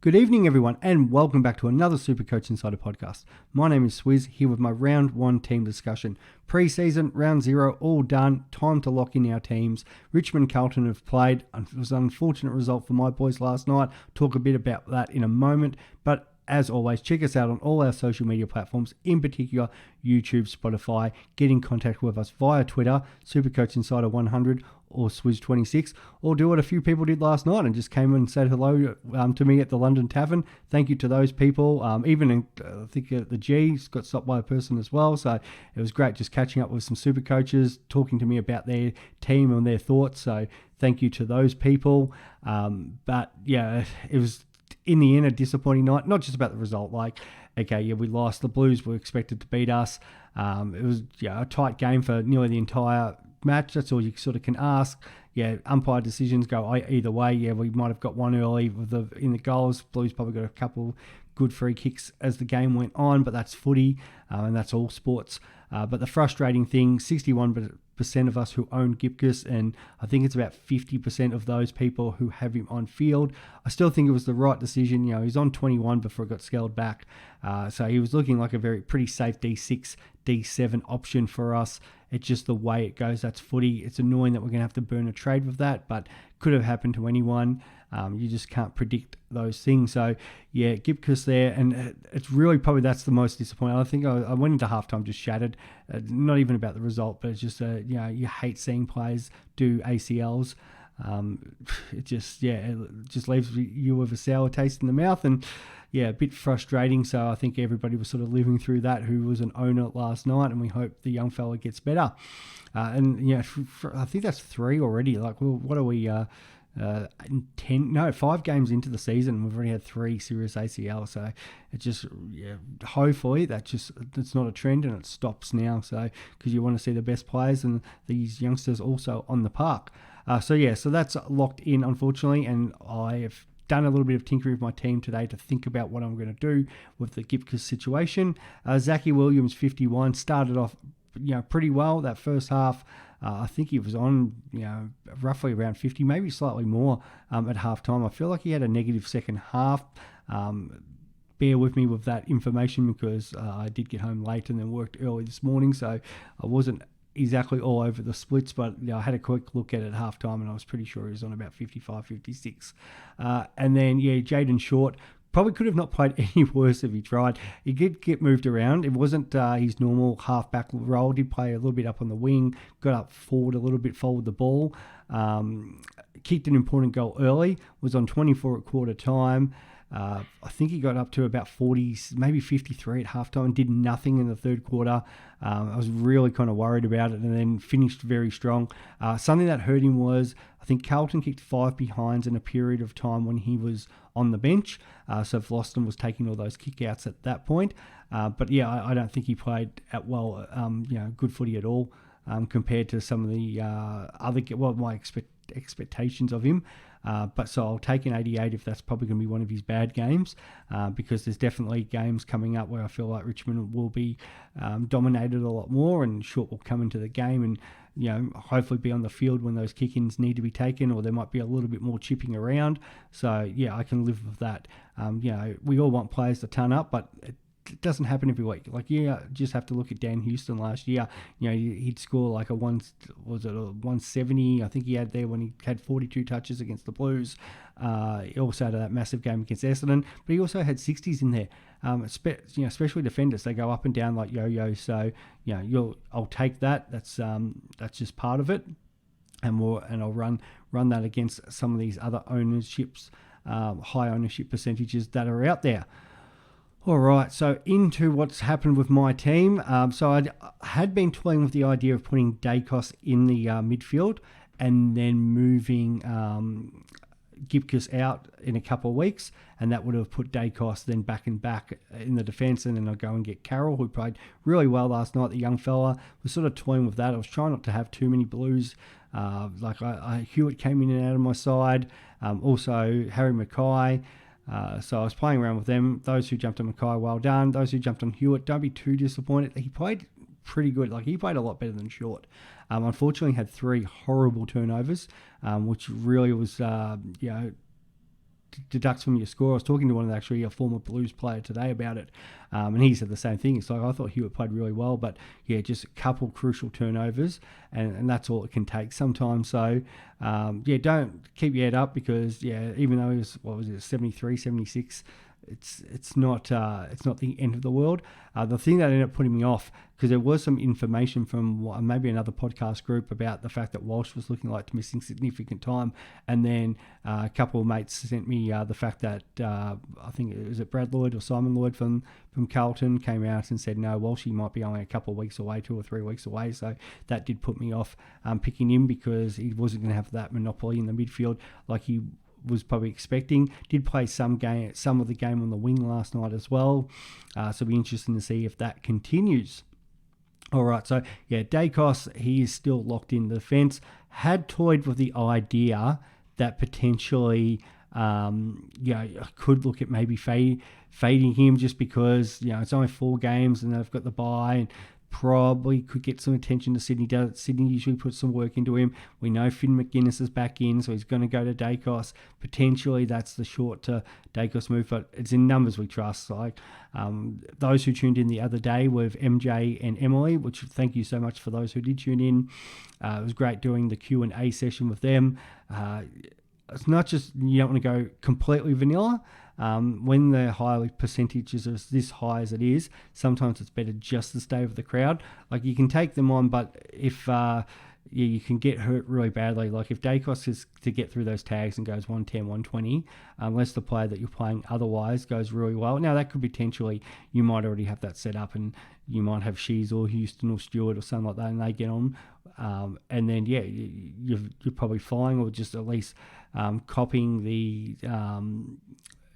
Good evening, everyone, and welcome back to another Supercoach Insider podcast. My name is Swiz, here with my round one team discussion. Pre-season, round zero, all done. Time to lock in our teams. Richmond and Carlton have played. It was an unfortunate result for my boys last night. Talk a bit about that in a moment, but as always, check us out on all our social media platforms, in particular YouTube, Spotify. Get in contact with us via Twitter, Supercoach Insider 100 or Swiz26, or do what a few people did last night and just came and said hello to me at the London Tavern. Thank you to those people. I think the G's got stopped by a person as well, so it was great just catching up with some super coaches, talking to me about their team and their thoughts. So thank you to those people. But yeah, it was in the end a disappointing night, not just about the result. We lost. The Blues were expected to beat us. It was a tight game for nearly the entire match. That's all you sort of can ask. Umpire decisions go either way. We might have got one early in the goals. Blues probably got a couple good free kicks as the game went on, but that's footy, and that's all sports. But the frustrating thing, 61% of us who own Gipkus, and I think it's about 50% of those people who have him on field. I still think it was the right decision. He's on 21 before it got scaled back. So he was looking like a pretty safe D6, D7 option for us. It's just the way it goes. That's footy. It's annoying that we're going to have to burn a trade with that, but could have happened to anyone. You just can't predict those things. So, Gipkus there, and it's really probably that's the most disappointing. I think I went into halftime just shattered. Not even about the result, but it's just, you hate seeing players do ACLs. It just leaves you with a sour taste in the mouth, and a bit frustrating. So I think everybody was sort of living through that who was an owner last night, and we hope the young fella gets better. I think that's 3 already. What are we? 5 games into the season, we've already had 3 serious ACL. So it just, hopefully it's not a trend and it stops now. So because you want to see the best players and these youngsters also on the park. So that's locked in, unfortunately, and I have done a little bit of tinkering with my team today to think about what I'm going to do with the Gipkus situation. Zachy Williams, 51, started off pretty well that first half. I think he was on roughly around 50, maybe slightly more at halftime. I feel like he had a negative second half. Bear with me with that information because I did get home late and then worked early this morning, so I wasn't exactly all over the splits, but I had a quick look at it at halftime and I was pretty sure he was on about 55, 56. And then, Jaden Short probably could have not played any worse if he tried. He did get moved around. It wasn't his normal half-back role. Did play a little bit up on the wing, got up forward a little bit, followed the ball, kicked an important goal early, was on 24 at quarter time. I think he got up to about 40, maybe 53 at halftime and did nothing in the third quarter. I was really kind of worried about it, and then finished very strong. Something that hurt him was, I think Carlton kicked 5 behinds in a period of time when he was on the bench. So Vlosten was taking all those kickouts at that point. I don't think he played good footy at all compared to some of the my expectations of him. So I'll take an 88 if that's probably going to be one of his bad games, because there's definitely games coming up where I feel like Richmond will be dominated a lot more, and Short will come into the game and hopefully be on the field when those kick-ins need to be taken, or there might be a little bit more chipping around. So I can live with that. We all want players to turn up, but it doesn't happen every week. Just have to look at Dan Houston last year. He'd score like a 170, I think he had there when he had 42 touches against the Blues. He also had that massive game against Essendon, but he also had 60s in there. Especially defenders, they go up and down like yo-yo. So I'll take that. That's just part of it, and I'll run that against some of these other ownerships, high ownership percentages that are out there. All right, so into what's happened with my team. So I had been toying with the idea of putting Dacos in the midfield and then moving Gipkus out in a couple of weeks, and that would have put Dacos then back in the defence, and then I'd go and get Carroll, who played really well last night. The young fella was sort of toying with that. I was trying not to have too many Blues. Hewitt came in and out of my side. Also Harry Mackay. So I was playing around with them. Those who jumped on Mackay, well done. Those who jumped on Hewitt, don't be too disappointed. He played pretty good. He played a lot better than Short. Unfortunately, had 3 horrible turnovers, which really was, deducts from your score. I was talking to one of actually a former Blues player today about it, and he said the same thing. It's like, I thought Hewitt played really well, but yeah, just a couple crucial turnovers, and that's all it can take sometimes. So don't keep your head up, because even though he was 73, 76, it's not the end of the world. The thing that ended up putting me off, because there was some information from maybe another podcast group about the fact that Walsh was looking like missing significant time, and then a couple of mates sent me the fact that I think it was Brad Lloyd or Simon Lloyd from Carlton came out and said no, Walshy might be only a couple of weeks away, 2 or 3 weeks away. So that did put me off picking him, because he wasn't going to have that monopoly in the midfield like he was probably expecting. Did play some of the game on the wing last night as well, so it'll be interesting to see if that continues. All right, so Dacos, he is still locked in the defence. Had toyed with the idea that potentially I could look at maybe fading him, just because it's only 4 games and they've got the bye, and probably could get some attention to Sydney. Sydney usually puts some work into him. We know Finn McGuinness is back in, so he's going to go to Dacos. Potentially that's the short to Dacos move, but it's in numbers we trust. Like those who tuned in the other day with MJ and Emily, which thank you so much for those who did tune in. It was great doing the Q&A session with them. It's not just, you don't want to go completely vanilla. When the high percentages are this high as it is, sometimes it's better just to stay with the crowd. Like, you can take them on, but if you can get hurt really badly. Like if Dacos is to get through those tags and goes 110, 120, unless the player that you're playing otherwise goes really well. Now that could potentially, you might already have that set up, and you might have Shees or Houston or Stewart or something like that, and they get on. And then you're probably flying, or just at least copying the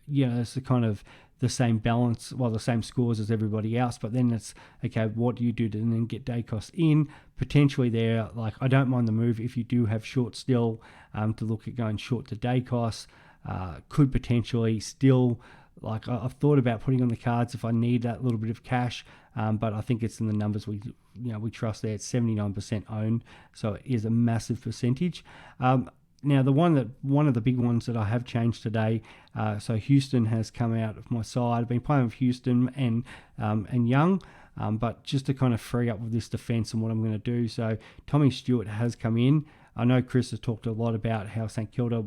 it's the kind of the same balance, the same scores as everybody else. But then it's, okay, what do you do to then get Dacos in? Potentially there, like, I don't mind the move if you do have short still, to look at going short to Dacos. Could potentially still, like, I've thought about putting on the cards if I need that little bit of cash, but I think it's in the numbers we trust there. It's 79% owned, so it is a massive percentage. Now, one of the big ones that I have changed today, so Houston has come out of my side. I've been playing with Houston and Young, but just to kind of free up with this defence and what I'm going to do. So Tommy Stewart has come in. I know Chris has talked a lot about how St Kilda,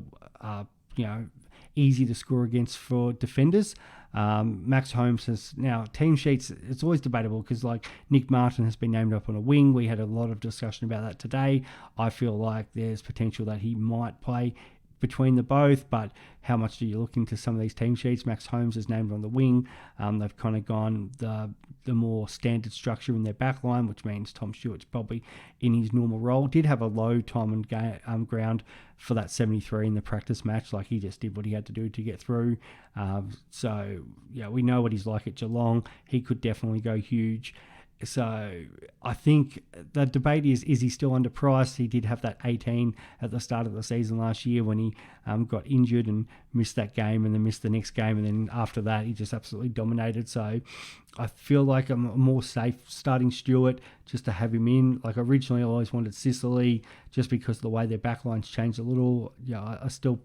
easy to score against for defenders. Max Holmes has now team sheets. It's always debatable because, like, Nick Martin has been named up on a wing. We had a lot of discussion about that today. I feel like there's potential that he might play between the both, but how much do you look into some of these team sheets? Max Holmes is named on the wing. They've kind of gone the more standard structure in their back line, which means Tom Stewart's probably in his normal role. Did have a low time and ground for that 73 in the practice match. Like, he just did what he had to do to get through. So we know what he's like at Geelong. He could definitely go huge. So I think the debate is he still underpriced? He did have that 18 at the start of the season last year when he got injured and missed that game, and then missed the next game, and then after that he just absolutely dominated. So I feel like I'm more safe starting Stewart just to have him in. Like, originally I always wanted Sicily just because of the way their backlines changed a little. I still...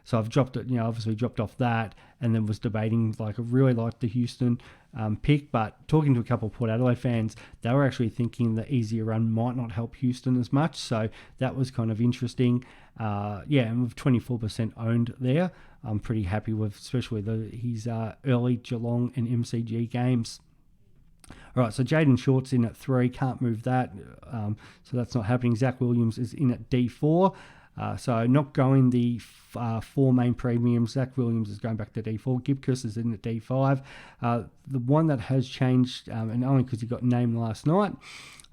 So I've dropped it, obviously dropped off that, and then was debating, like, I really liked the Houston pick, but talking to a couple of Port Adelaide fans, they were actually thinking the easier run might not help Houston as much, so that was kind of interesting. And with 24% owned there, I'm pretty happy with, especially his early Geelong and MCG games. All right, so Jaden Short's in at 3, can't move that, so that's not happening. Zach Williams is in at D4. So not going the 4 main premiums. Zach Williams is going back to D4. Gibcus is in at D5. The one that has changed, and only because he got named last night,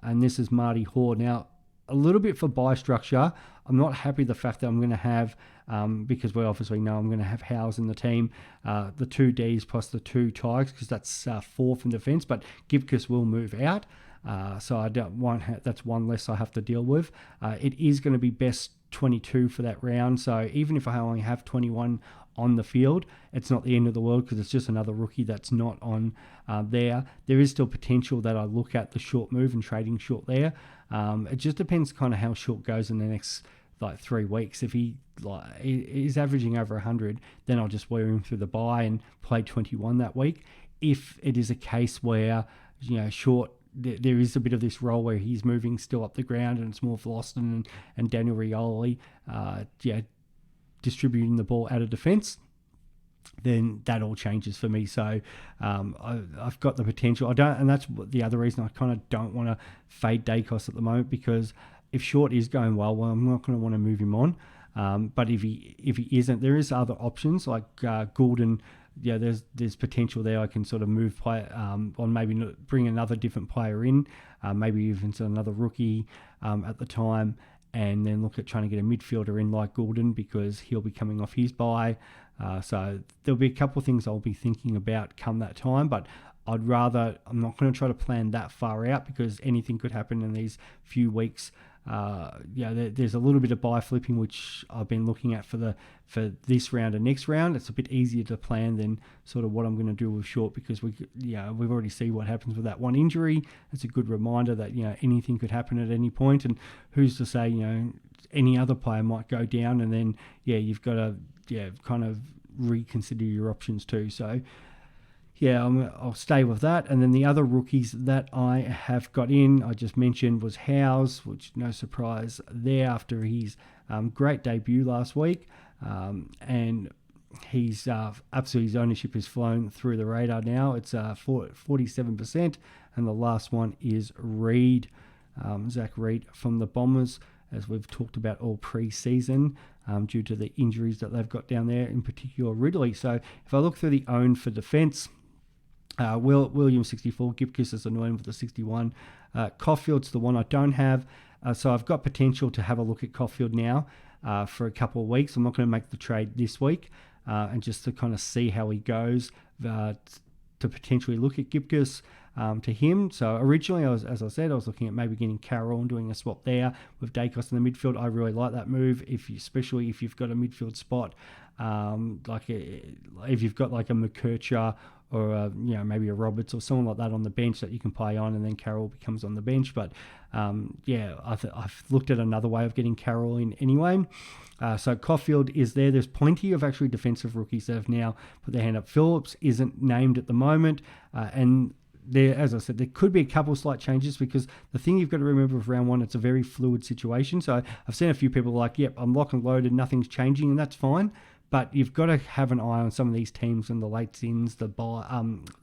and this is Marty Hoare. Now, a little bit for buy structure. I'm not happy the fact that I'm going to have, because we obviously know I'm going to have Howes in the team, the 2 Ds plus the 2 Tigers, because that's 4 from defence, but Gibcus will move out. So I don't want that's one less I have to deal with. It is going to be best 22 for that round, so even if I only have 21 on the field, it's not the end of the world, because it's just another rookie that's not on there. There is still potential that I look at the short move and trading short there. It just depends kind of how short goes in the next like 3 weeks. If he is averaging over 100, then I'll just wear him through the bye and play 21 that week. If it is a case where, Short, there is a bit of this role where he's moving still up the ground and it's more Vlastuin and Daniel Rioli, distributing the ball out of defence, then that all changes for me. So I've got the potential. And that's the other reason I kind of don't want to fade Dacos at the moment, because if Short is going well, I'm not going to want to move him on. But if he isn't, there is other options like Goulden. There's potential there. I can sort of move play on, maybe bring another different player in, maybe even another rookie at the time, and then look at trying to get a midfielder in like Goulden, because he'll be coming off his bye. So there'll be a couple of things I'll be thinking about come that time, but I'm not going to try to plan that far out, because anything could happen in these few weeks. There's a little bit of bye flipping, which I've been looking at for this round and next round. It's a bit easier to plan than sort of what I'm going to do with Short, because we've already seen what happens with that one injury. It's a good reminder that anything could happen at any point, and who's to say any other player might go down, and then you've got to kind of reconsider your options too. So I'll stay with that. And then the other rookies that I have got in, I just mentioned, was Howes, which no surprise there after his great debut last week. And he's absolutely, his ownership has flown through the radar now. It's 47%. And the last one is Reed, Zach Reed from the Bombers, as we've talked about all pre-season, due to the injuries that they've got down there, in particular Ridley. So if I look through the own for defence, Williams 64, Gipkiss is annoying with the 61. Caulfield's the one I don't have. So I've got potential to have a look at Caulfield now for a couple of weeks. I'm not going to make the trade this week, and just to kind of see how he goes, to potentially look at Gipkiss to him. So originally, as I said, I was looking at maybe getting Carroll and doing a swap there with Dacos in the midfield. I really like that move, especially if you've got a midfield spot, if you've got like a McKercher or maybe a Roberts or someone like that on the bench that you can play on, and then Carroll becomes on the bench. But I've looked at another way of getting Carroll in anyway. So Caulfield is there. There's plenty of actually defensive rookies that have now put their hand up. Phillips isn't named at the moment, and there, as I said, there could be a couple of slight changes, because the thing you've got to remember with round one, it's a very fluid situation. So I've seen a few people like, yep, I'm lock and loaded, nothing's changing, and that's fine. But you've got to have an eye on some of these teams and the late ins, the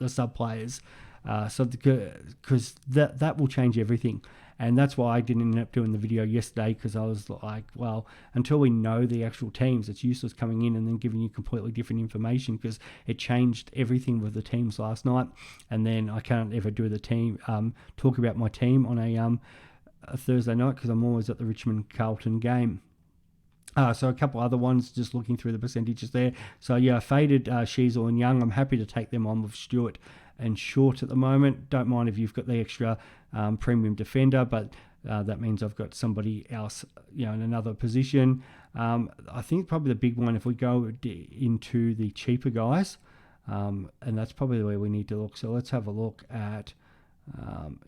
sub players, because that will change everything. And that's why I didn't end up doing the video yesterday, because I was like, well, until we know the actual teams, it's useless coming in and then giving you completely different information, because it changed everything with the teams last night. And then I can't ever do the team, talk about my team on a Thursday night, because I'm always at the Richmond-Carlton game. So a couple other ones, just looking through the percentages there. So I faded Sheasel and Young. I'm happy to take them on with Stewart and Short at the moment. Don't mind if you've got the extra premium defender, but that means I've got somebody else, in another position. I think probably the big one, if we go into the cheaper guys, and that's probably where we need to look. So let's have a look at,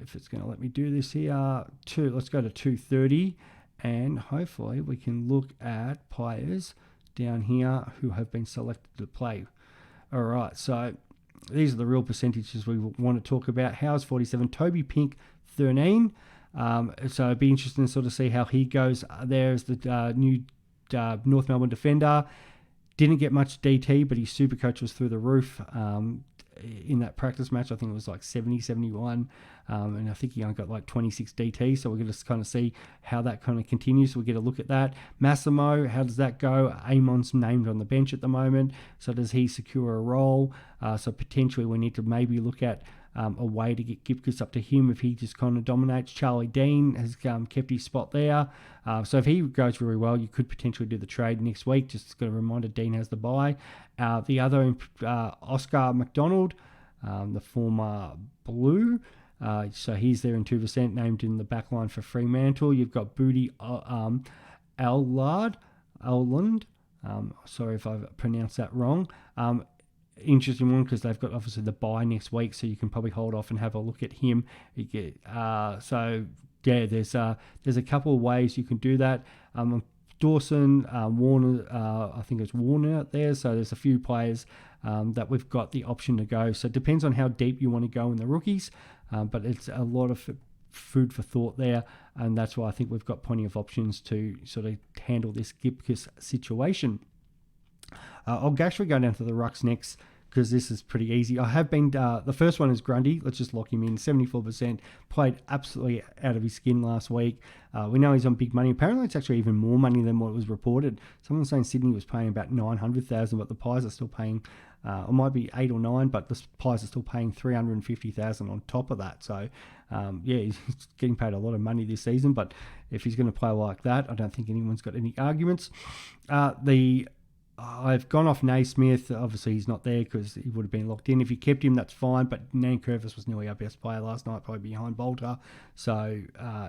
if it's going to let me do this here, let's go to 230. And hopefully we can look at players down here who have been selected to play. All right, so these are the real percentages we want to talk about. Howes 47, Toby Pink 13. So it'd be interesting to sort of see how he goes. There's the new North Melbourne defender. Didn't get much DT, but his Supercoach was through the roof. In that practice match, I think it was like 70, 71, and I think he only got like 26 DT, so we're going to kind of see how that kind of continues. So we get a look at that. Massimo, how does that go? Amon's named on the bench at the moment, so does he secure a role? So potentially we need to maybe look at a way to get Gipkiss up to him if he just kind of dominates. Charlie Dean has kept his spot there. So if he goes really well, you could potentially do the trade next week. Just got a reminder, Dean has the bye. The other, Oscar McDonald, the former Blue. So he's there in 2%, named in the back line for Fremantle. You've got Booty Elland. Sorry if I've pronounced that wrong. Interesting one, because they've got obviously the bye next week, so you can probably hold off and have a look at him. There's a couple of ways you can do that. I'm Dawson, Warner, I think it's Warner out there. So there's a few players that we've got the option to go. So it depends on how deep you want to go in the rookies, but it's a lot of food for thought there, and that's why I think we've got plenty of options to sort of handle this Gipkus situation. I'll actually go down to the rucks next, because this is pretty easy. I have been, the first one is Grundy. Let's just lock him in. 74%. Played absolutely out of his skin last week. We know he's on big money. Apparently it's actually even more money than what was reported. Someone saying Sydney was paying about 900,000, but the Pies are still paying, it might be 8 or 9, but the Pies are still paying 350,000 on top of that. So, he's getting paid a lot of money this season, but if he's going to play like that, I don't think anyone's got any arguments. I've gone off Naismith. Obviously, he's not there because he would have been locked in. If you kept him, that's fine. But Nankervis was nearly our best player last night, probably behind Bolter. So,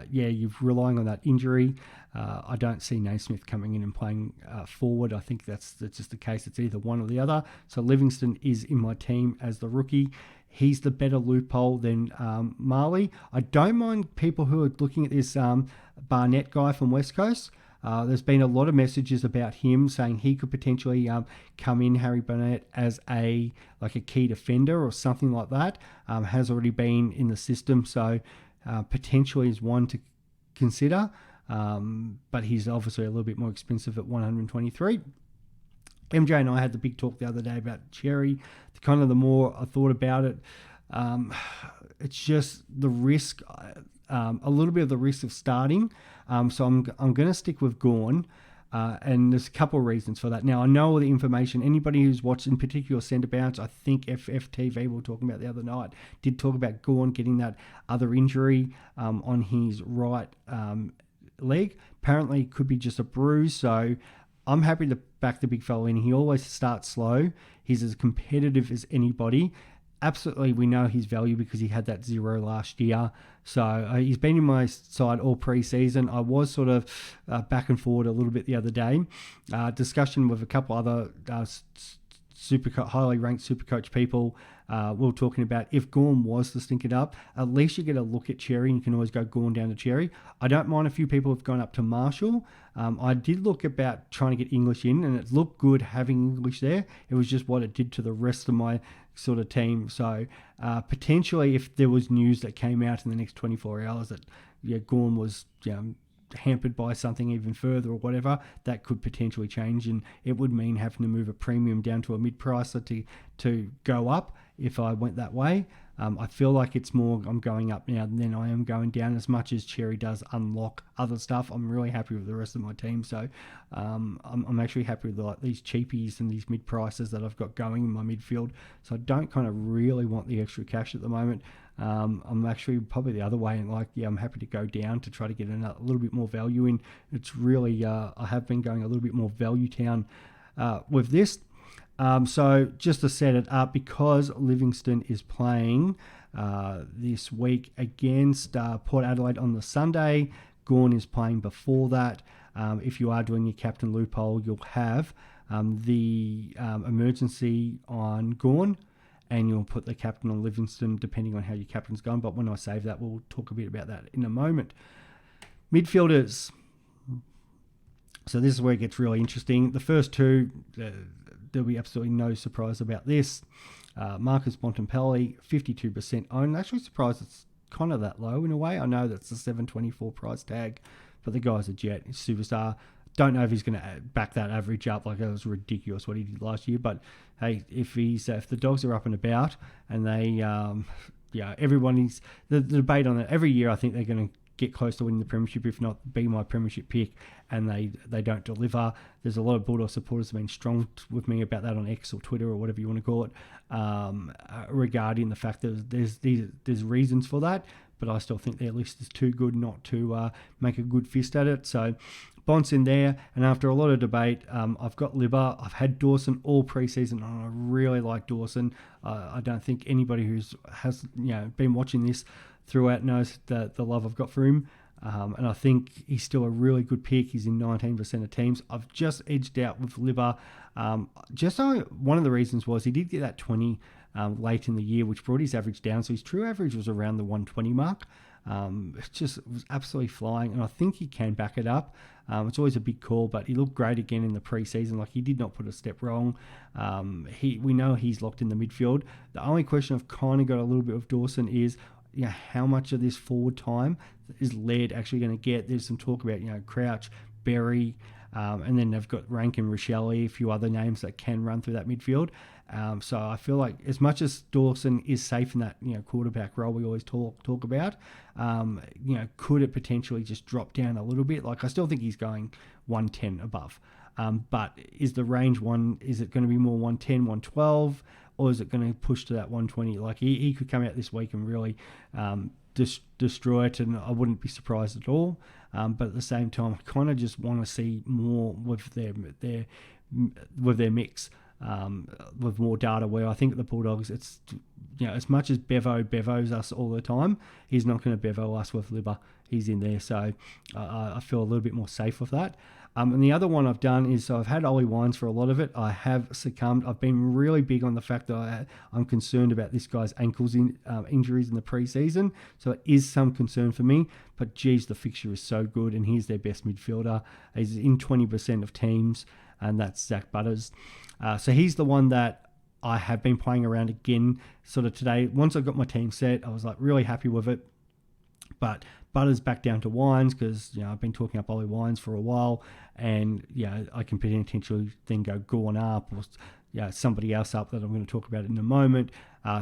you're relying on that injury. I don't see Naismith coming in and playing forward. I think that's just the case. It's either one or the other. So Livingston is in my team as the rookie. He's the better loophole than Marley. I don't mind people who are looking at this Barnett guy from West Coast. There's been a lot of messages about him saying he could potentially come in, Harry Barnett, as a key defender or something like that. Has already been in the system, so potentially is one to consider. But he's obviously a little bit more expensive at 123. MJ and I had the big talk the other day about Cherry. The more I thought about it, it's just the risk, a little bit of the risk of starting. So I'm going to stick with Gawn, and there's a couple of reasons for that. Now, I know all the information. Anybody who's watched, in particular Centre Bounce, I think FFTV we were talking about the other night, did talk about Gawn getting that other injury on his right leg. Apparently, it could be just a bruise, so I'm happy to back the big fella in. He always starts slow. He's as competitive as anybody. Absolutely, we know his value because he had that 0 last year. So he's been in my side all pre-season. I was sort of back and forward a little bit the other day. Discussion with a couple other highly ranked Supercoach people. We were talking about if Gorm was to stink it up, at least you get a look at Cherry, and you can always go Gorm down to Cherry. I don't mind a few people have gone up to Marshall. I did look about trying to get English in, and it looked good having English there. It was just what it did to the rest of my sort of team. So potentially, if there was news that came out in the next 24 hours that Gorm was hampered by something even further or whatever, that could potentially change, and it would mean having to move a premium down to a mid-pricer to go up if I went that way. I feel like it's more I'm going up now than I am going down. As much as Cherry does unlock other stuff, I'm really happy with the rest of my team. So I'm actually happy with these cheapies and these mid-prices that I've got going in my midfield. So I don't kind of really want the extra cash at the moment. I'm actually probably the other way, and I'm happy to go down to try to get a little bit more value in. It's really, I have been going a little bit more value town with this. So just to set it up, because Livingston is playing this week against Port Adelaide on the Sunday, Gawn is playing before that. If you are doing your captain loophole, you'll have the emergency on Gawn, and you'll put the captain on Livingston, depending on how your captain's going. But when I save that, we'll talk a bit about that in a moment. Midfielders. So this is where it gets really interesting. The first two, there'll be absolutely no surprise about this. Marcus Bontempelli, 52% owned. Actually surprised it's kind of that low in a way. I know that's a 724 price tag, but the guy's a jet. He's a superstar. Don't know if he's going to back that average up. It was ridiculous what he did last year. But hey, if the dogs are up and about, and they, everyone's the debate on it every year. I think they're going to get close to winning the premiership, if not be my premiership pick, and they don't deliver. There's a lot of Bulldog supporters have been strong with me about that on X or Twitter or whatever you want to call it, regarding the fact that there's reasons for that, but I still think their list is too good not to make a good fist at it. So Bont's in there, and after a lot of debate, I've got Libba. I've had Dawson all preseason, and I really like Dawson. I don't think anybody has been watching this throughout knows the love I've got for him. And I think he's still a really good pick. He's in 19% of teams. I've just edged out with Libba One of the reasons was he did get that 20 late in the year, which brought his average down. So his true average was around the 120 mark. It was absolutely flying, and I think he can back it up. It's always a big call, but he looked great again in the preseason. Like, he did not put a step wrong. We know he's locked in the midfield. The only question I've kind of got a little bit of Dawson is, how much of this forward time is Laird actually going to get? There's some talk about, Crouch, Berry, and then they've got Rankin, Rochelle, a few other names that can run through that midfield. So I feel like as much as Dawson is safe in that quarterback role we always talk about, could it potentially just drop down a little bit? Like, I still think he's going 110 above. But is the range is it going to be more 110, 112, or is it going to push to that 120? Like, he could come out this week and really destroy it, and I wouldn't be surprised at all. But at the same time, I kind of just want to see more with their mix. With more data, where I think the Bulldogs, it's as much as Bevo's us all the time, he's not going to Bevo us with Libba. He's in there, so I feel a little bit more safe with that. And the other one I've done is, so I've had Ollie Wines for a lot of it. I have succumbed. I've been really big on the fact that I'm concerned about this guy's ankles injuries in the preseason, so it is some concern for me. But geez, the fixture is so good, and he's their best midfielder. He's in 20% of teams, and that's Zach Butters. So he's the one that I have been playing around again sort of today. Once I got my team set, I was like really happy with it. But Butters back down to Wines because, I've been talking up Ollie Wines for a while, and, I can potentially then go Gorn up or somebody else up that I'm going to talk about in a moment.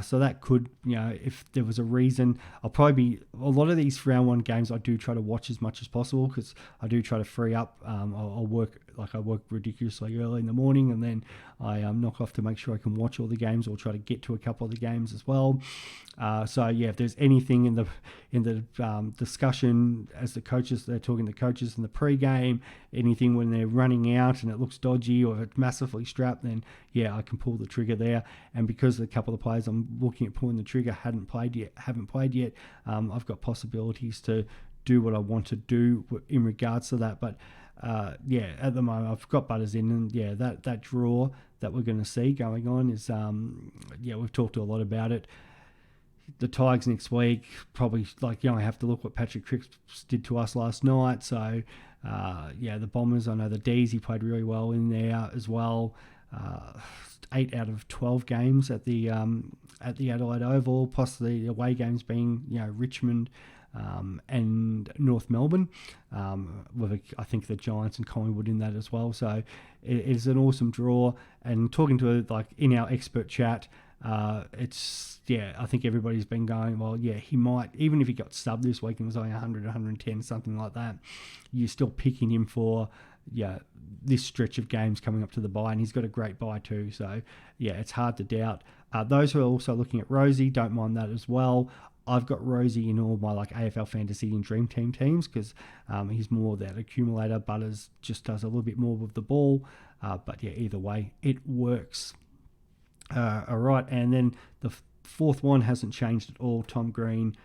So that could, if there was a reason, I'll probably be, a lot of these round one games I do try to watch as much as possible because I do try to free up. I work ridiculously early in the morning, and then I knock off to make sure I can watch all the games or try to get to a couple of the games as well. If there's anything in the discussion as the coaches, they're talking to coaches in the pre-game, anything when they're running out and it looks dodgy or if it's massively strapped, then I can pull the trigger there. And because a couple of the players I'm looking at pulling the trigger haven't played yet, I've got possibilities to do what I want to do in regards to that. But at the moment I've got Butters in, and that draw that we're going to see going on is we've talked a lot about it. The Tigers next week, probably I have to look what Patrick Cripps did to us last night. So the Bombers, I know the D's, he played really well in there as well. 8 out of 12 games at the Adelaide Oval, plus the away games being Richmond and North Melbourne, with I think the Giants and Collingwood in that as well. So it is an awesome draw. And talking to in our expert chat, I think everybody's been going, well, he might, even if he got subbed this week and was only 100, 110, something like that, you're still picking him for this stretch of games coming up to the bye, and he's got a great bye too. So it's hard to doubt. Those who are also looking at Rosie, don't mind that as well. I've got Rosie in all my AFL Fantasy and Dream Team teams because he's more that accumulator. Butters just does a little bit more with the ball. But either way, it works. All right, and then the fourth one hasn't changed at all. Tom Green,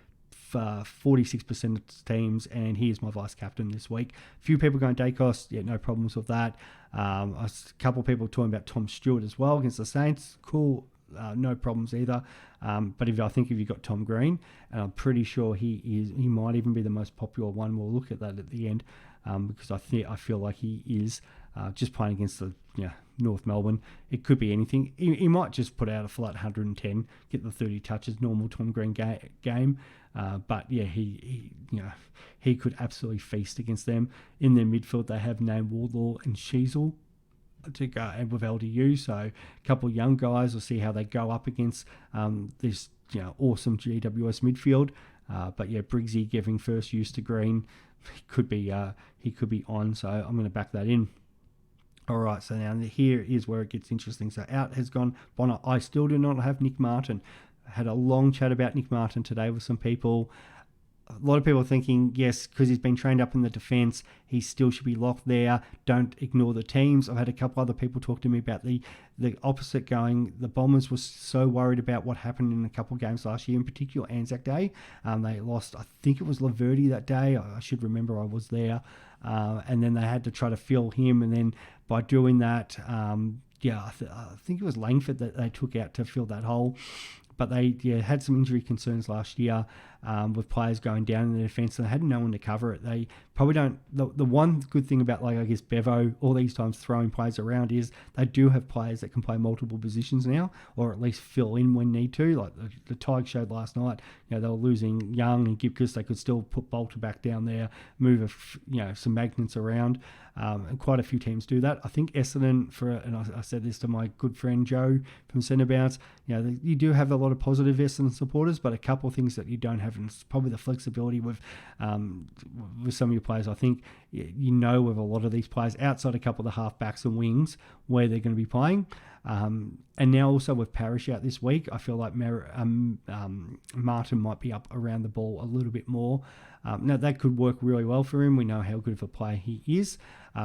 46% of teams, and he is my vice captain this week. A few people going Dacos, no problems with that. A couple of people talking about Tom Stewart as well against the Saints. Cool, no problems either. But if you've got Tom Green, and I'm pretty sure he might even be the most popular one. We'll look at that at the end because I feel like he is just playing against the North Melbourne. It could be anything. He might just put out a flat 110, get the 30 touches, normal Tom Green game. But he could absolutely feast against them. In their midfield, they have named Wardlaw and Sheasel to go and with LDU. So a couple of young guys. We'll see how they go up against this awesome GWS midfield. But Briggsy giving first use to Green, he could be on. So I'm going to back that in. All right, so now here is where it gets interesting. So out has gone Bonner. I still do not have Nick Martin. I had a long chat about Nick Martin today with some people. A lot of people are thinking, yes, because he's been trained up in the defence, he still should be locked there. Don't ignore the teams. I've had a couple other people talk to me about the opposite going. The Bombers were so worried about what happened in a couple of games last year, in particular Anzac Day. They lost, I think it was Laverde that day. I should remember I was there. And then they had to try to fill him. And then by doing that, I think it was Langford that they took out to fill that hole. But they had some injury concerns last year with players going down in the defence, and they had no one to cover it. They probably don't. The one good thing about, like, I guess, Bevo all these times throwing players around is they do have players that can play multiple positions now, or at least fill in when need to. Like the Tigers showed last night, they were losing Young and Gibcus. They could still put Bolter back down there, move some magnets around. And quite a few teams do that. I think Essendon, and I said this to my good friend Joe from Centre Bounce, you do have a lot of positive Essendon supporters, but a couple of things that you don't have, and it's probably the flexibility with some of your players. I think with a lot of these players, outside a couple of the half-backs and wings, where they're going to be playing. And now also with Parrish out this week, I feel like Martin might be up around the ball a little bit more. Now, that could work really well for him. We know how good of a player he is.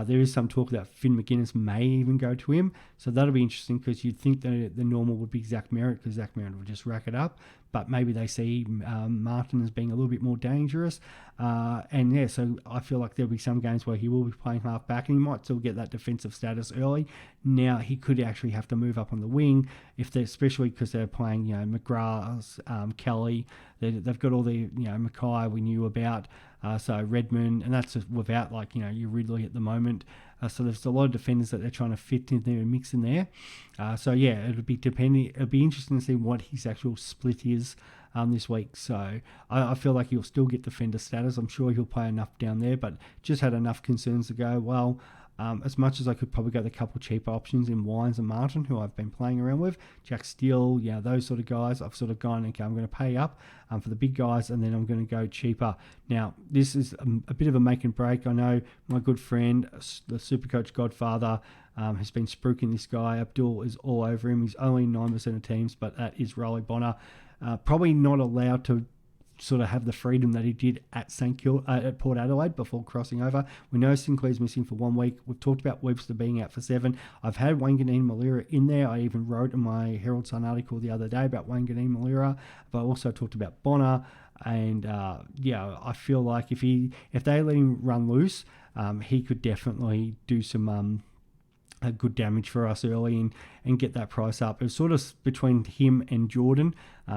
There is some talk that Finn McGuinness may even go to him. So that'll be interesting, because you'd think that the normal would be Zach Merritt, because Zach Merritt would just rack it up. But maybe they see Martin as being a little bit more dangerous. So I feel like there'll be some games where he will be playing half back, and he might still get that defensive status early. Now he could actually have to move up on the wing, especially because they're playing McGrath, Kelly. They've got all the Mackay we knew about. So Redmond, and that's without your Ridley at the moment. So there's a lot of defenders that they're trying to fit in there and mix in there. It'll be interesting to see what his actual split is this week. So I feel like he'll still get defender status. I'm sure he'll play enough down there, but just had enough concerns to go, well, as much as I could probably go the couple cheaper options in Wines and Martin, who I've been playing around with, Jack Steele, those sort of guys, I've sort of gone, okay, I'm going to pay up for the big guys, and then I'm going to go cheaper. Now, this is a bit of a make and break. I know my good friend, the Supercoach Godfather, has been spruiking this guy. Abdul is all over him. He's only 9% of teams, but that is Riley Bonner. Probably not allowed to sort of have the freedom that he did at at Port Adelaide before crossing over. We know Sinclair's missing for 1 week. We've talked about Webster being out for 7. I've had Wanganeen Malira in there. I even wrote in my Herald Sun article the other day about Wanganeen Malira, but I also talked about Bonner. And I feel like if they let him run loose, he could definitely do some good damage for us early and get that price up. It was sort of between him and Jordan.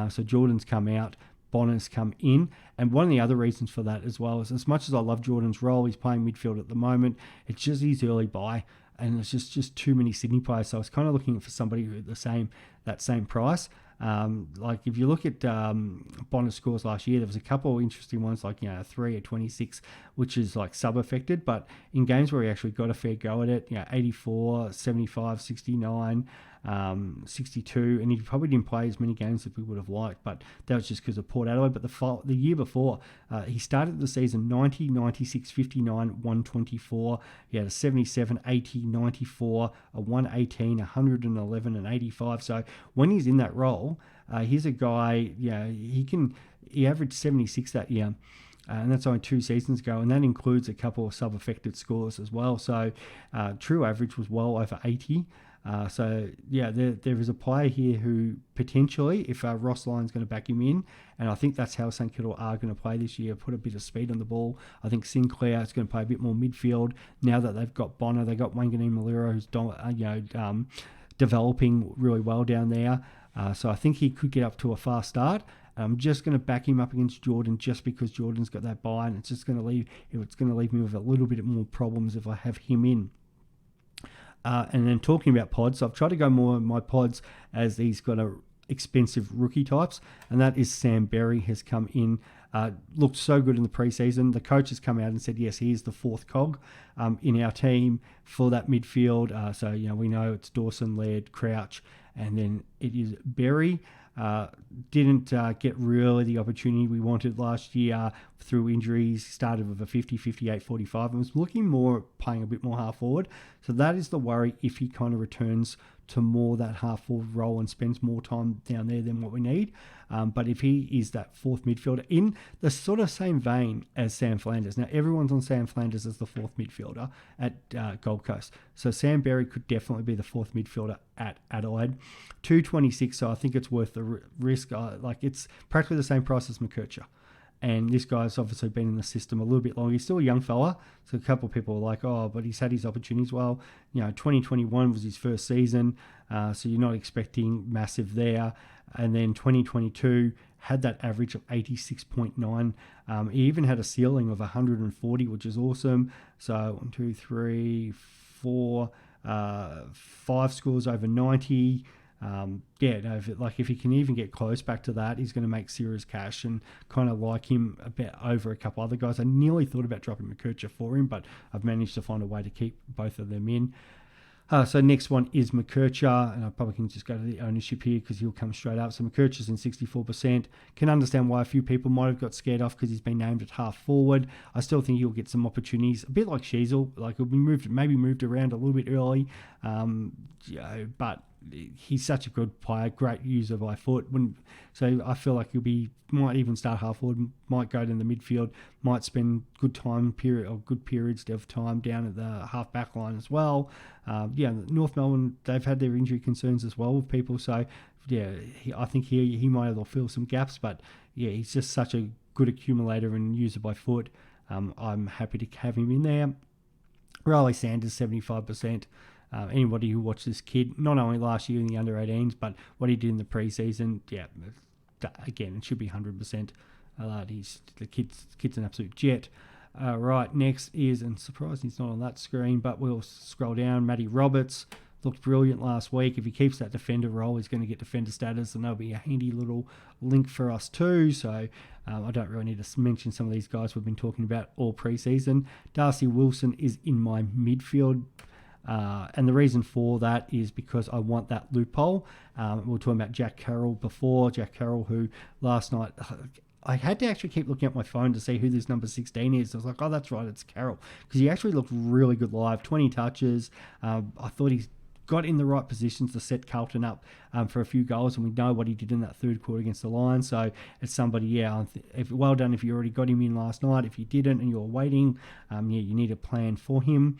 So Jordan's come out, Bonner's come in. And one of the other reasons for that as well is, as much as I love Jordan's role, he's playing midfield at the moment, it's just his early buy, and it's just too many Sydney players. So I was kind of looking for somebody who that same price. Like if you look at Bonner's scores last year, there was a couple of interesting ones, like 3 at 26, which is like sub-affected, but in games where he actually got a fair go at it, 84, 75, 69, 62, and he probably didn't play as many games as we would have liked, but that was just because of Port Adelaide. But the year before, he started the season 90, 96, 59, 124. He had a 77, 80, 94, a 118, 111, and 85. So when he's in that role, he's a guy, he averaged 76 that year. And that's only 2 seasons ago, and that includes a couple of sub-affected scores as well. So true average was well over 80. There is a player here who potentially, if Ross Lyon's going to back him in, and I think that's how St Kilda are going to play this year, put a bit of speed on the ball. I think Sinclair is going to play a bit more midfield now that they've got Bonner. They've got Wanganeen Malira, who's developing really well down there. So I think he could get up to a fast start. I'm just going to back him up against Jordan just because Jordan's got that buy, and it's going to leave me with a little bit more problems if I have him in. And then talking about pods, I've tried to go more in my pods as he's got expensive rookie types, and that is Sam Berry has come in. Looked so good in the preseason. The coach has come out and said, yes, he is the 4th cog in our team for that midfield. We know it's Dawson, Laird, Crouch, and then it is Berry. Didn't get really the opportunity we wanted last year through injuries. Started with a 50, 58, 45 and was looking more, playing a bit more half forward. So that is the worry if he kind of returns to more that half forward role and spends more time down there than what we need. But if he is that 4th midfielder in the sort of same vein as Sam Flanders. Now, everyone's on Sam Flanders as the 4th midfielder at Gold Coast. So Sam Berry could definitely be the 4th midfielder at Adelaide. 226, so I think it's worth the risk. It's practically the same price as McKercher. And this guy's obviously been in the system a little bit longer. He's still a young fella. So a couple of people are like, oh, but he's had his opportunities. Well, 2021 was his first season. So you're not expecting massive there. And then 2022 had that average of 86.9. He even had a ceiling of 140, which is awesome. So 1, 2, 3, 4, 5 scores over 90. If he can even get close back to that, he's going to make serious cash, and kind of like him a bit over a couple other guys. I nearly thought about dropping McKercher for him, but I've managed to find a way to keep both of them in. So next one is McKercher, and I probably can just go to the ownership here because he'll come straight up. So McKercher's in 64%. Can understand why a few people might have got scared off because he's been named at half forward. I still think he'll get some opportunities, a bit like Sheasel, like he'll be moved around a little bit early, but he's such a good player, great user by foot. So I feel like might even start half forward, might go to the midfield, might spend good periods of time down at the half back line as well. North Melbourne, they've had their injury concerns as well with people. So I think he might have to fill some gaps, but he's just such a good accumulator and user by foot. I'm happy to have him in there. Riley Sanders, 75%. Anybody who watched this kid, not only last year in the under-18s, but what he did in the preseason, again, it should be 100%. The kid's an absolute jet. Right, next is, and surprised he's not on that screen, but we'll scroll down. Matty Roberts looked brilliant last week. If he keeps that defender role, he's going to get defender status, and that'll be a handy little link for us too. So I don't really need to mention some of these guys we've been talking about all preseason. Darcy Wilson is in my midfield. And the reason for that is because I want that loophole. We were talking about Jack Carroll before. Jack Carroll, who last night, I had to actually keep looking at my phone to see who this number 16 is. I was like, oh, that's right, it's Carroll. Because he actually looked really good live, 20 touches. I thought he got in the right positions to set Carlton up for a few goals, and we know what he did in that third quarter against the Lions. So it's somebody, well done if you already got him in last night. If you didn't and you're waiting, you need a plan for him.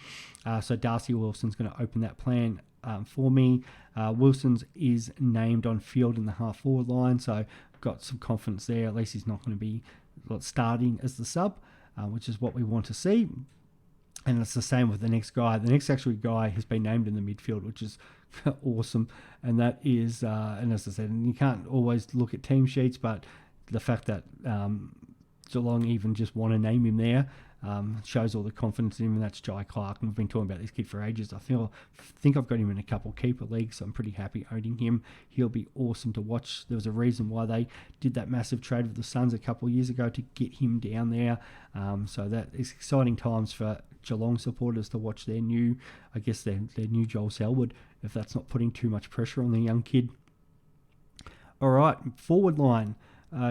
So Darcy Wilson's going to open that plan for me. Wilson's is named on field in the half forward line, so got some confidence there. At least he's not going to be starting as the sub, which is what we want to see. And it's the same with the next guy. The next actual guy has been named in the midfield, which is awesome. And that is, and as I said, you can't always look at team sheets, but the fact that Geelong even just want to name him there shows all the confidence in him, and that's Jai Clark. And we've been talking about this kid for ages. I think I've got him in a couple keeper leagues, so I'm pretty happy owning him. He'll be awesome to watch. There was a reason why they did that massive trade with the Suns a couple of years ago to get him down there. So that is exciting times for Geelong supporters to watch their new Joel Selwood, if that's not putting too much pressure on the young kid. All right, forward line.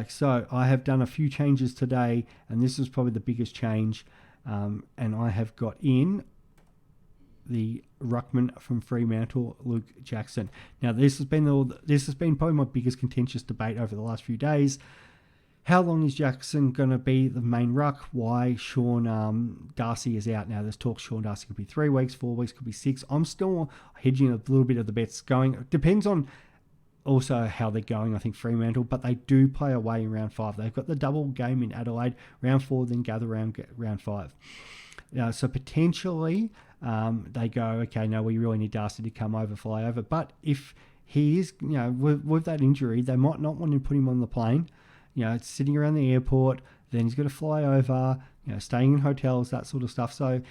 So I have done a few changes today, and this is probably the biggest change. And I have got in the ruckman from Fremantle, Luke Jackson. Now this has been probably my biggest contentious debate over the last few days. How long is Jackson going to be the main ruck? Why Sean Darcy is out now? There's talk Sean Darcy could be 3 weeks, 4 weeks, could be 6. I'm still hedging a little bit of the bets going. It depends on also how they're going, I think, Fremantle, but they do play away in round 5. They've got the double game in Adelaide, round 4, then gather round 5. So potentially they go, okay, no, we really need Darcy to come over, fly over. But if he is, with that injury, they might not want to put him on the plane. It's sitting around the airport, then he's got to fly over, staying in hotels, that sort of stuff. So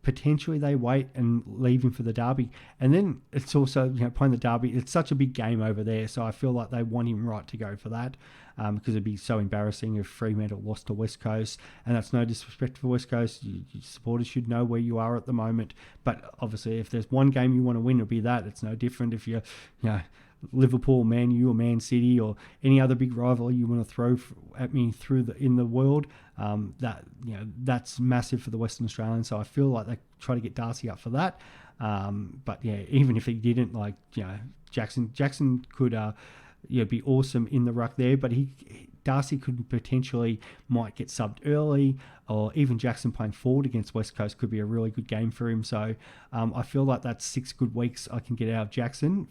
potentially they wait and leave him for the derby. And then it's also, playing the derby, it's such a big game over there. So I feel like they want him right to go for that because it'd be so embarrassing if Fremantle lost to West Coast. And that's no disrespect for West Coast. Your supporters should know where you are at the moment. But obviously, if there's one game you want to win, it'll be that. It's no different if you're, Liverpool, Man U, or Man City, or any other big rival you want to throw at me in the world. That's massive for the Western Australians. So I feel like they try to get Darcy up for that. But even if he didn't, Jackson could be awesome in the ruck there. But Darcy could potentially might get subbed early, or even Jackson playing forward against West Coast could be a really good game for him. So I feel like that's 6 good weeks I can get out of Jackson,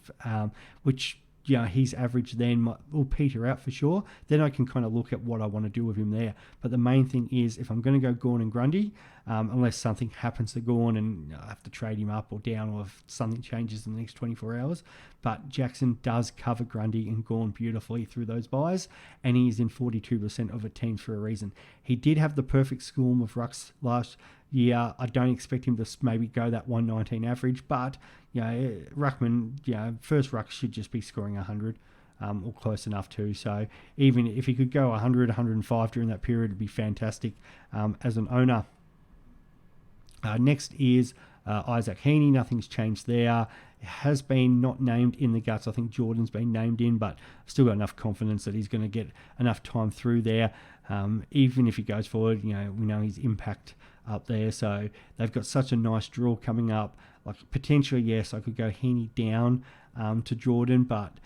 which his average then will peter out for sure. Then I can kind of look at what I want to do with him there. But the main thing is, if I'm going to go Gawn and Grundy, unless something happens to Gawn and I have to trade him up or down, or if something changes in the next 24 hours. But Jackson does cover Grundy and Gawn beautifully through those buys, and he is in 42% of a team for a reason. He did have the perfect storm of rucks last year. I don't expect him to maybe go that 119 average, but Ruckman, first ruck should just be scoring 100. Or close enough to. So even if he could go 100, 105 during that period, it'd be fantastic as an owner. Next is Isaac Heaney. Nothing's changed there. It has been not named in the guts. I think Jordan's been named in, but I've still got enough confidence that he's going to get enough time through there. Even if he goes forward, we know his impact up there. So they've got such a nice draw coming up. Like potentially, yes, I could go Heaney down to Jordan, but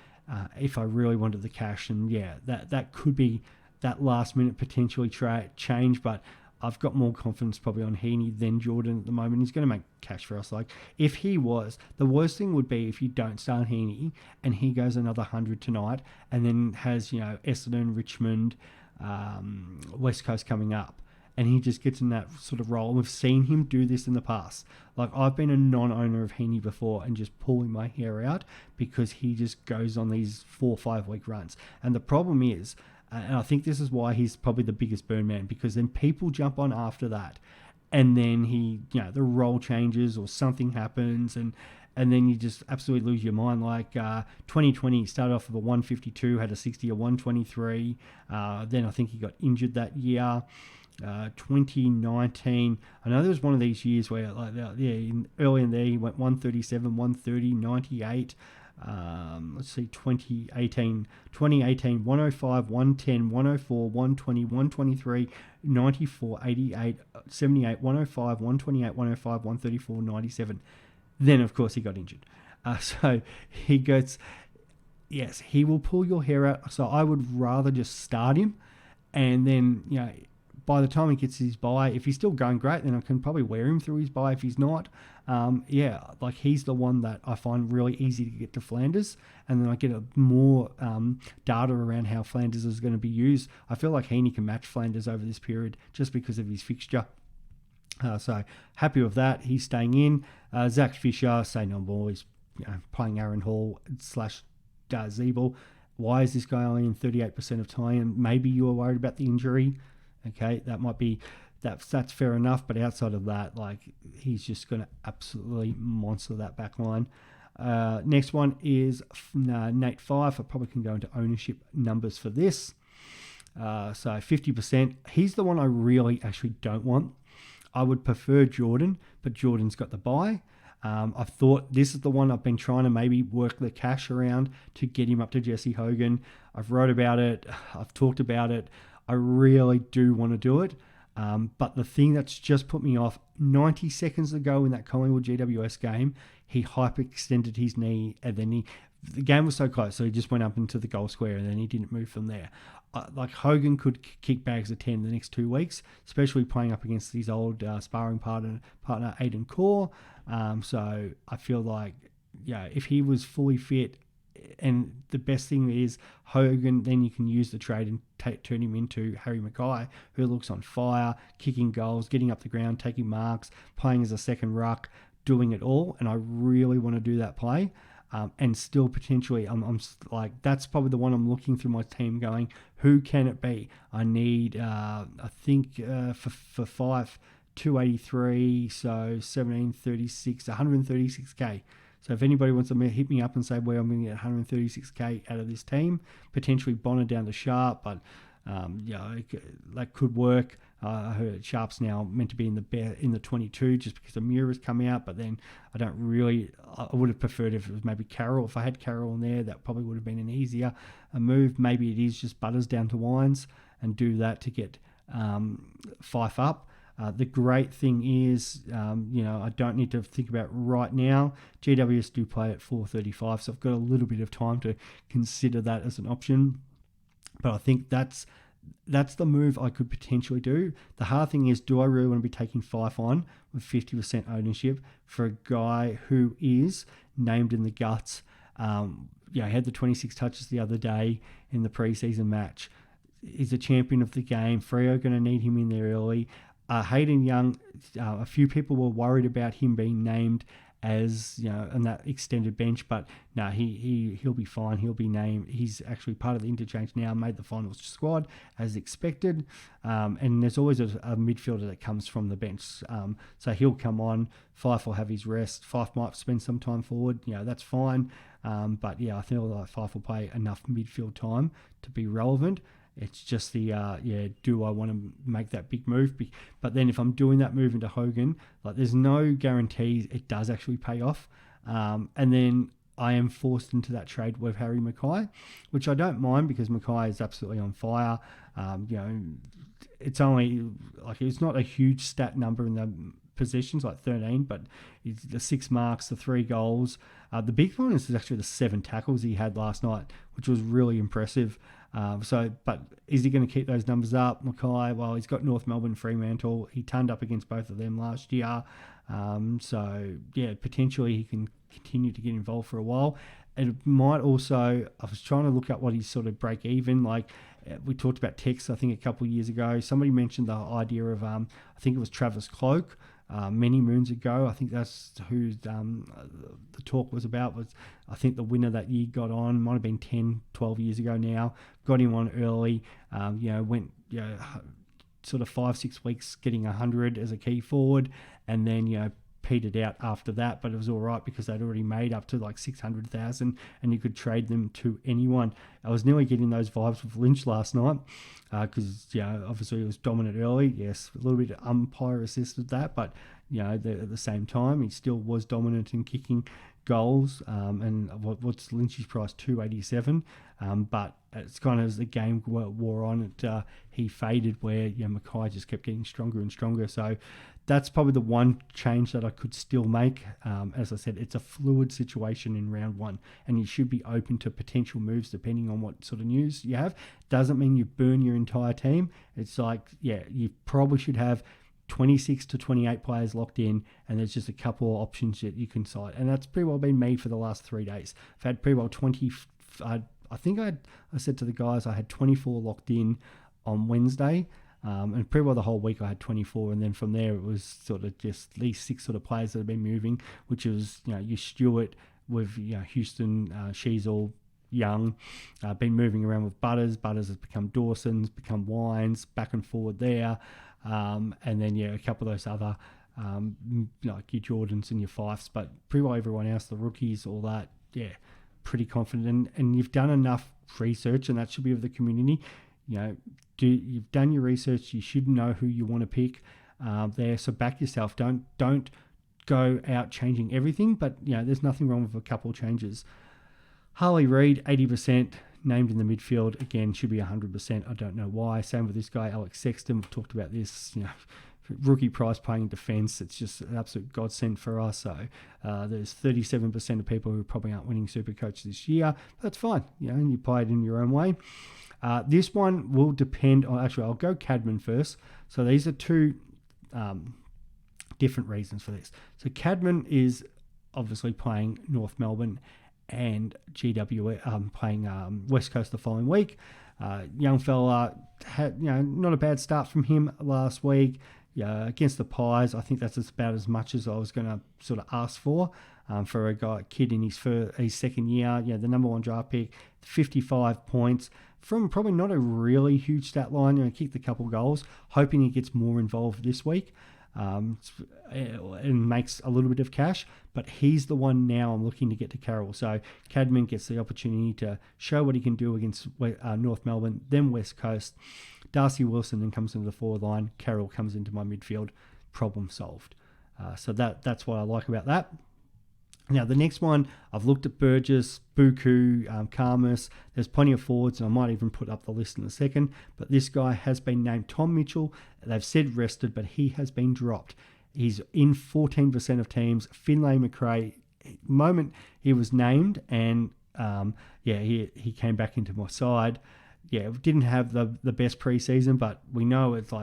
if I really wanted the cash, and that could be that last minute potentially change, but I've got more confidence probably on Heaney than Jordan at the moment. He's going to make cash for us. Like if he was, the worst thing would be if you don't start Heaney and he goes another 100 tonight and then has, Essendon, Richmond, West Coast coming up, and he just gets in that sort of role. We've seen him do this in the past. Like I've been a non-owner of Heaney before and just pulling my hair out because he just goes on these 4 or 5 week runs. And the problem is, and I think this is why he's probably the biggest burn man, because then people jump on after that, and then he, the role changes or something happens, and then you just absolutely lose your mind. Like 2020, he started off with a 152, had a 60, a 123. Then I think he got injured that year. 2019, I know there was one of these years where early in there he went 137, 130, 98. Let's see, 2018, 105, 110, 104, 120, 123, 94, 88, 78, 105, 128, 105, 134, 97. Then, of course, he got injured. So he goes, yes, he will pull your hair out. So I would rather just start him, and then, by the time he gets his bye, if he's still going great, then I can probably wear him through his bye. If he's not, he's the one that I find really easy to get to Flanders, and then I get a more data around how Flanders is going to be used. I feel like Heaney can match Flanders over this period just because of his fixture. So happy with that. He's staying in. Zach Fisher, say no more. He's playing Aaron Hall / Zeeble. Why is this guy only in 38% of time? Maybe you are worried about the injury. Okay, that might be, that's fair enough, but outside of that, he's just going to absolutely monster that back line. Next one is Nate Five. I probably can go into ownership numbers for this. So 50%. He's the one I really actually don't want. I would prefer Jordan, but Jordan's got the bye. I've thought this is the one I've been trying to maybe work the cash around to get him up to Jesse Hogan. I've wrote about it. I've talked about it. I really do want to do it. But the thing that's just put me off, 90 seconds ago in that Collingwood GWS game, he hyperextended his knee, and then the game was so close, so he just went up into the goal square, and then he didn't move from there. Hogan could kick bags of 10 the next 2 weeks, especially playing up against his old sparring partner Aiden Core. So I feel like, if he was fully fit, and the best thing is Hogan, then you can use the trade and turn him into Harry Mackay, who looks on fire, kicking goals, getting up the ground, taking marks, playing as a second ruck, doing it all. And I really want to do that play. And still potentially, I'm that's probably the one I'm looking through my team going, who can it be? I need, for 5, 283, so 1736, 136k. So if anybody wants to hit me up and say, well, I'm going to get 136k out of this team, potentially Bonner down to Sharp, but that could work. I heard Sharp's now meant to be in the 22 just because Amira has come out, but then I would have preferred if it was maybe Carroll. If I had Carroll in there, that probably would have been an easier move. Maybe it is just Butters down to Wines and do that to get Fife up. The great thing is, I don't need to think about right now. GWS do play at 4:35, so I've got a little bit of time to consider that as an option. But I think that's the move I could potentially do. The hard thing is, do I really want to be taking Fife on with 50% ownership for a guy who is named in the guts He had the 26 touches the other day in the preseason match. He's a champion of the game. Freo going to need him in there early. Hayden Young, a few people were worried about him being named as, on that extended bench, but no, he'll be fine. He'll be named. He's actually part of the interchange now, made the finals squad as expected. And there's always a midfielder that comes from the bench. So he'll come on. Fife will have his rest. Fife might spend some time forward. That's fine. But I feel like Fife will play enough midfield time to be relevant. It's just the, do I want to make that big move? But then if I'm doing that move into Hogan, there's no guarantees it does actually pay off. And then I am forced into that trade with Harry Mackay, which I don't mind because Mackay is absolutely on fire. It's only, it's not a huge stat number in the possessions, 13, but it's the 6 marks, the 3 goals. The big one is actually the 7 tackles he had last night, which was really impressive. But is he going to keep those numbers up? Mackay, well, he's got North Melbourne, Fremantle. He turned up against both of them last year. Potentially he can continue to get involved for a while. It might also, I was trying to look at what his sort of break even, we talked about Tex, I think, a couple of years ago. Somebody mentioned the idea of, I think it was Travis Cloak, many moons ago. I think that's who the talk was about. Was I think the winner that year got on, might have been 10, 12 years ago now. Got him on early, went sort of 5-6 weeks getting 100 as a key forward, and then petered out after that, but it was all right because they'd already made up to 600,000 and you could trade them to anyone. I was nearly getting those vibes with Lynch last night because obviously he was dominant early. Yes, a little bit of umpire assisted that, but at the same time he still was dominant in kicking goals. And what's Lynch's price? 287. But it's kind of as the game wore on, he faded where Mackay just kept getting stronger and stronger. So that's probably the one change that I could still make. As I said, it's a fluid situation in round 1, and you should be open to potential moves depending on what sort of news you have. Doesn't mean you burn your entire team. It's you probably should have 26 to 28 players locked in, and there's just a couple of options that you can cite. And that's pretty well been me for the last 3 days. I've had pretty well 20. I think I said to the guys I had 24 locked in on Wednesday. And pretty well the whole week I had 24, and then from there it was sort of just these 6 sort of players that have been moving, which is your Stewart with Houston, Sheasel, Young, been moving around with Butters. Butters has become Dawson's, become Wines, back and forward there, and then a couple of those other like your Jordans and your Fifes, but pretty well everyone else, the rookies, all that, pretty confident, and you've done enough research, and that should be of the community. You've done your research. You should know who you want to pick there. So back yourself. Don't go out changing everything. But there's nothing wrong with a couple of changes. Harley Reid, 80% named in the midfield. Again, should be 100%. I don't know why. Same with this guy, Alex Sexton. We've talked about this. Rookie price playing defence. It's just an absolute godsend for us. So there's 37% of people who probably aren't winning Supercoach this year. That's fine. And you play it in your own way. This one will depend on, actually, I'll go Cadman first. So these are 2 different reasons for this. So Cadman is obviously playing North Melbourne and GW playing West Coast the following week. Young fella had, not a bad start from him last week. Against the Pies, I think that's about as much as I was going to sort of ask for a kid in his second year. The number 1 draft pick, 55 points from probably not a really huge stat line. Kicked a couple goals, hoping he gets more involved this week and makes a little bit of cash. But he's the one now I'm looking to get to Carroll. So Cadman gets the opportunity to show what he can do against North Melbourne, then West Coast. Darcy Wilson then comes into the forward line. Carroll comes into my midfield. Problem solved. So that's what I like about that. Now, the next one, I've looked at Burgess, Buku, Karmas. There's plenty of forwards, and I might even put up the list in a second. But this guy has been named Tom Mitchell. They've said rested, but he has been dropped. He's in 14% of teams. Finlay McRae, moment he was named, and he came back into my side. Didn't have the best preseason, but we know it's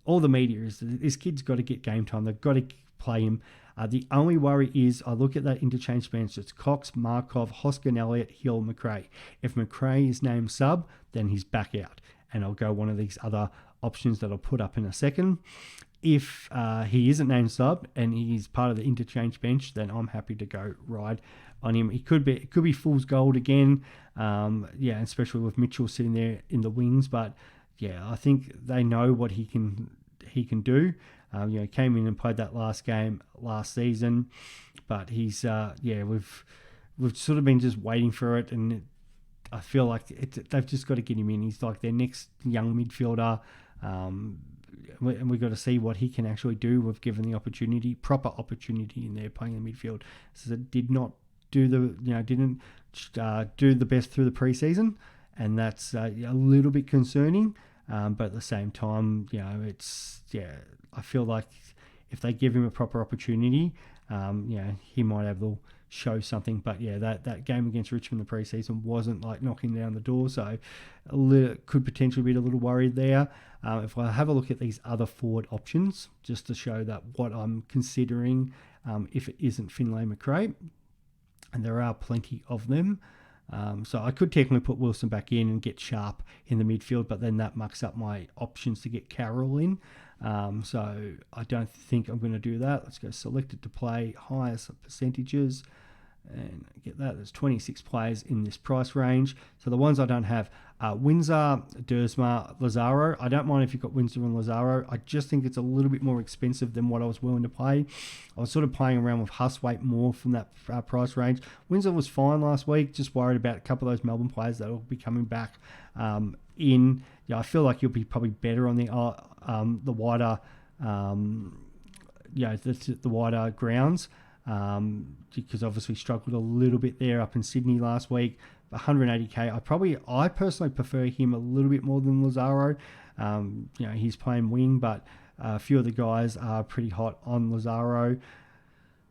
all the media is this kid's got to get game time. They've got to play him. The only worry is I look at that interchange bench. It's Cox, Markov, Hoskin, Elliott, Hill, McRae. If McRae is named sub, then he's back out. And I'll go one of these other options that I'll put up in a second. If he isn't named sub and he's part of the interchange bench, then I'm happy to go ride on him. It could be fool's gold again, especially with Mitchell sitting there in the wings. But yeah, I think they know what he can do. Came in and played that last game last season, but he's we've sort of been just waiting for it, and I feel like they've just got to get him in. He's like their next young midfielder. And we've got to see what he can actually do. We've given the proper opportunity in there playing in the midfield. So it did not do didn't do the best through the preseason, and that's a little bit concerning. But at the same time, I feel like if they give him a proper opportunity, he might be able to show something. But yeah, that game against Richmond in the preseason wasn't like knocking down the door, so could potentially be a little worried there. If I have a look at these other forward options, just to show that what I'm considering, if it isn't Finlay McRae, and there are plenty of them. So I could technically put Wilson back in and get Sharp in the midfield, but then that mucks up my options to get Carroll in. So I don't think I'm going to do that. Let's go selected to play, highest percentages, and get that. There's 26 players in this price range. So the ones I don't have, Windsor, Dersma, Lazaro. I don't mind if you've got Windsor and Lazaro. I just think it's a little bit more expensive than what I was willing to pay. I was sort of playing around with Hustwaite more from that price range. Windsor was fine last week. Just worried about a couple of those Melbourne players that will be coming back in. Yeah, I feel like you'll be probably better on the wider, the wider grounds. Because obviously struggled a little bit there up in Sydney last week. 180k. I personally prefer him a little bit more than Lazaro. He's playing wing, but a few of the guys are pretty hot on Lazaro.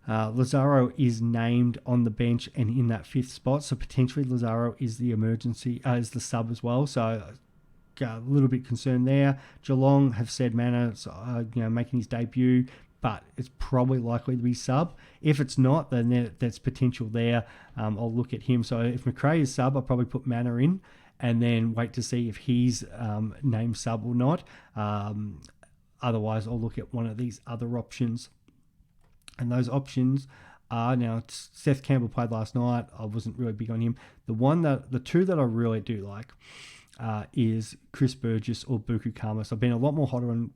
Lazaro is named on the bench and in that 5th spot, so potentially Lazaro is the is the sub as well. So a little bit concerned there. Geelong have said Manners, making his debut, but it's probably likely to be sub. If it's not, then there's potential there. I'll look at him. So if McRae is sub, I'll probably put Manor in and then wait to see if he's named sub or not. Otherwise, I'll look at one of these other options. And those options are, now Seth Campbell played last night. I wasn't really big on him. The two that I really do like is Chris Burgess or Buku Kamas. I've been a lot more hotter on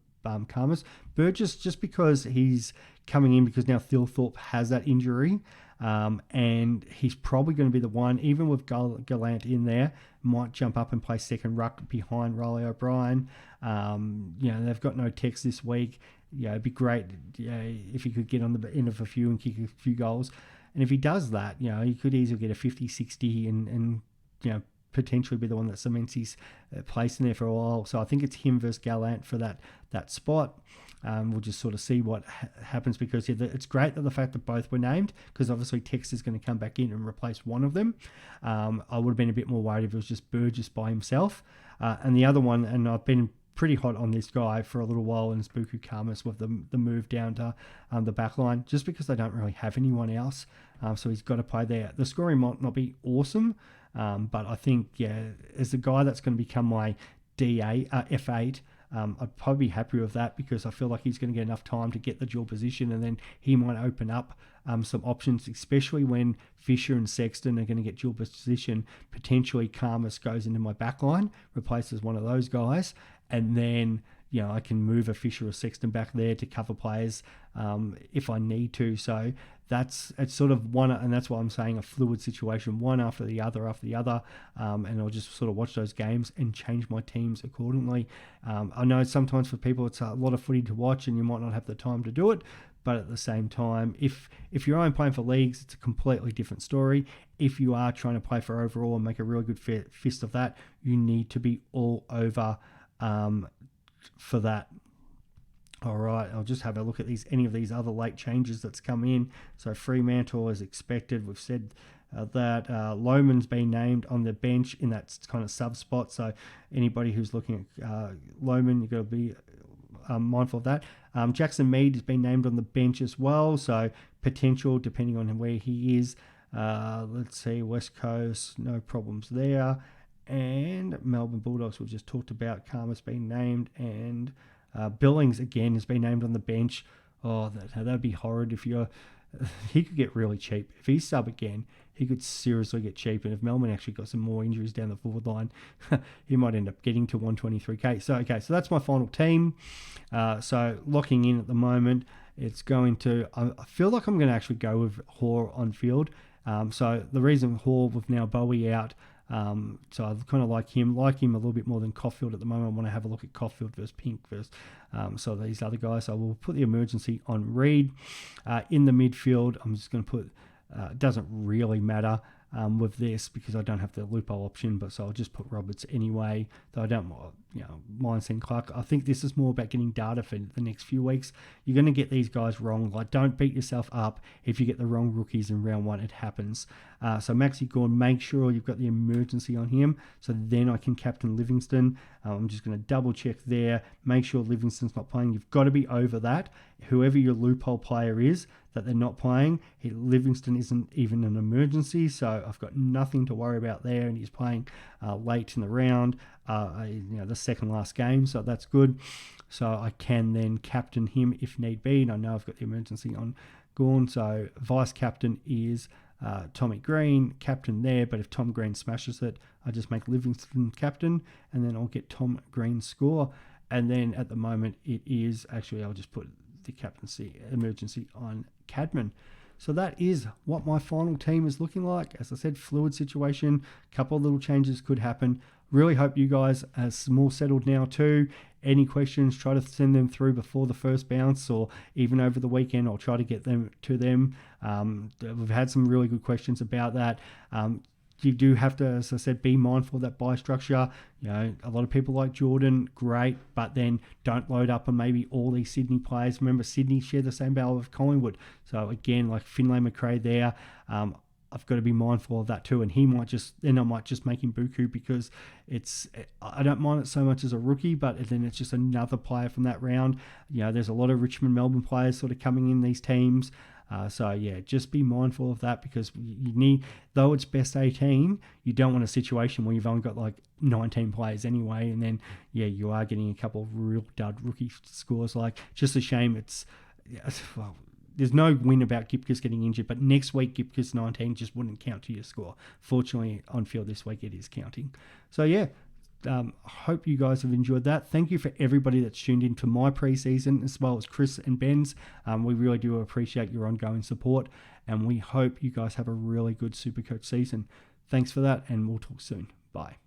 Kamas. Burgess, just because he's coming in because now Thilthorpe has that injury, and he's probably going to be the one, even with Gallant in there, might jump up and play second ruck behind Riley O'Brien. They've got no Tex this week. It'd be great if he could get on the end of a few and kick a few goals. And if he does that, he could easily get a 50-60 and potentially be the one that cements his place in there for a while. So I think it's him versus Gallant for that spot. We'll just sort of see what happens, because it's great that the fact that both were named, because obviously Tex is going to come back in and replace one of them. I would have been a bit more worried if it was just Burgess by himself. And the other one, and I've been pretty hot on this guy for a little while, and it's Buku Kamas with the move down to the back line, just because they don't really have anyone else. So he's got to play there. The scoring might not be awesome, but I think, as the guy that's going to become my F8, I'd probably be happy with that, because I feel like he's going to get enough time to get the dual position, and then he might open up some options, especially when Fisher and Sexton are going to get dual position. Potentially Kamas goes into my back line, replaces one of those guys, and then I can move a Fisher or Sexton back there to cover players if I need to. So it's sort of one, and that's why I'm saying a fluid situation, one after the other, and I'll just sort of watch those games and change my teams accordingly. I know sometimes for people it's a lot of footy to watch and you might not have the time to do it, but at the same time, if you're only playing for leagues, it's a completely different story. If you are trying to play for overall and make a really good fist of that, you need to be all over for that. All right, I'll just have a look at any of these other late changes that's come in. So Fremantle, as expected, we've said that Lohman's been named on the bench in that kind of sub spot. So anybody who's looking at Lohman, you've got to be mindful of that. Jackson Mead has been named on the bench as well, so potential depending on where he is. Let's see, West Coast, no problems there. And Melbourne Bulldogs, we've just talked about. Karma's been named, and Billings again has been named on the bench. Oh, that'd be horrid if you're. He could get really cheap if he's sub again. He could seriously get cheap, and if Melbourne actually got some more injuries down the forward line, he might end up getting to 123k. So that's my final team. So locking in at the moment, it's going to. I feel like I'm going to actually go with Hoare on field. So the reason Hoare with now Bowie out. So I kind of like him a little bit more than Caulfield at the moment. I want to have a look at Caulfield versus Pink versus so these other guys. So we'll put the emergency on Reed. In the midfield, I'm just going to put, it doesn't really matter with this because I don't have the loophole option, but so I'll just put Roberts anyway, though I don't mind seeing Clark. I think this is more about getting data for the next few weeks. You're going to get these guys wrong. Like, don't beat yourself up if you get the wrong rookies in round one. It happens. So Maxi Gawn, make sure you've got the emergency on him, so then I can captain Livingston. I'm just going to double check there, make sure Livingston's not playing. You've got to be over that. Whoever your loophole player is that they're not playing, Livingston isn't even an emergency, so I've got nothing to worry about there, and he's playing late in the round, the second last game, so that's good. So I can then captain him if need be, and I know I've got the emergency on Gawn, so vice captain is Tommy Green, captain there, but if Tom Green smashes it, I just make Livingston captain, and then I'll get Tom Green's score. And then at the moment it is, actually I'll just put the captaincy emergency on Cadman. So that is what my final team is looking like. As I said, fluid situation, couple of little changes could happen. Really hope you guys are more settled now too. Any questions, try to send them through before the first bounce or even over the weekend. I'll try to get them to them. We've had some really good questions about that. You do have to, as I said, be mindful of that buy structure. A lot of people like Jordan, great, but then don't load up on maybe all these Sydney players. Remember, Sydney share the same barrel with Collingwood. So again, like Finlay McRae there, I've got to be mindful of that too. And I might just make him Buku because I don't mind it so much as a rookie, but then it's just another player from that round. There's a lot of Richmond, Melbourne players sort of coming in these teams. Just be mindful of that because you need, though it's best 18, you don't want a situation where you've only got like 19 players anyway, and then you are getting a couple of real dud rookie scores. Like, just a shame. There's no win about Gipkus getting injured, but next week Gipkus 19 just wouldn't count to your score. Fortunately, on field this week it is counting. So I hope you guys have enjoyed that. Thank you for everybody that's tuned in to my preseason, as well as Chris and Ben's. We really do appreciate your ongoing support, and we hope you guys have a really good Supercoach season. Thanks for that, and we'll talk soon. Bye.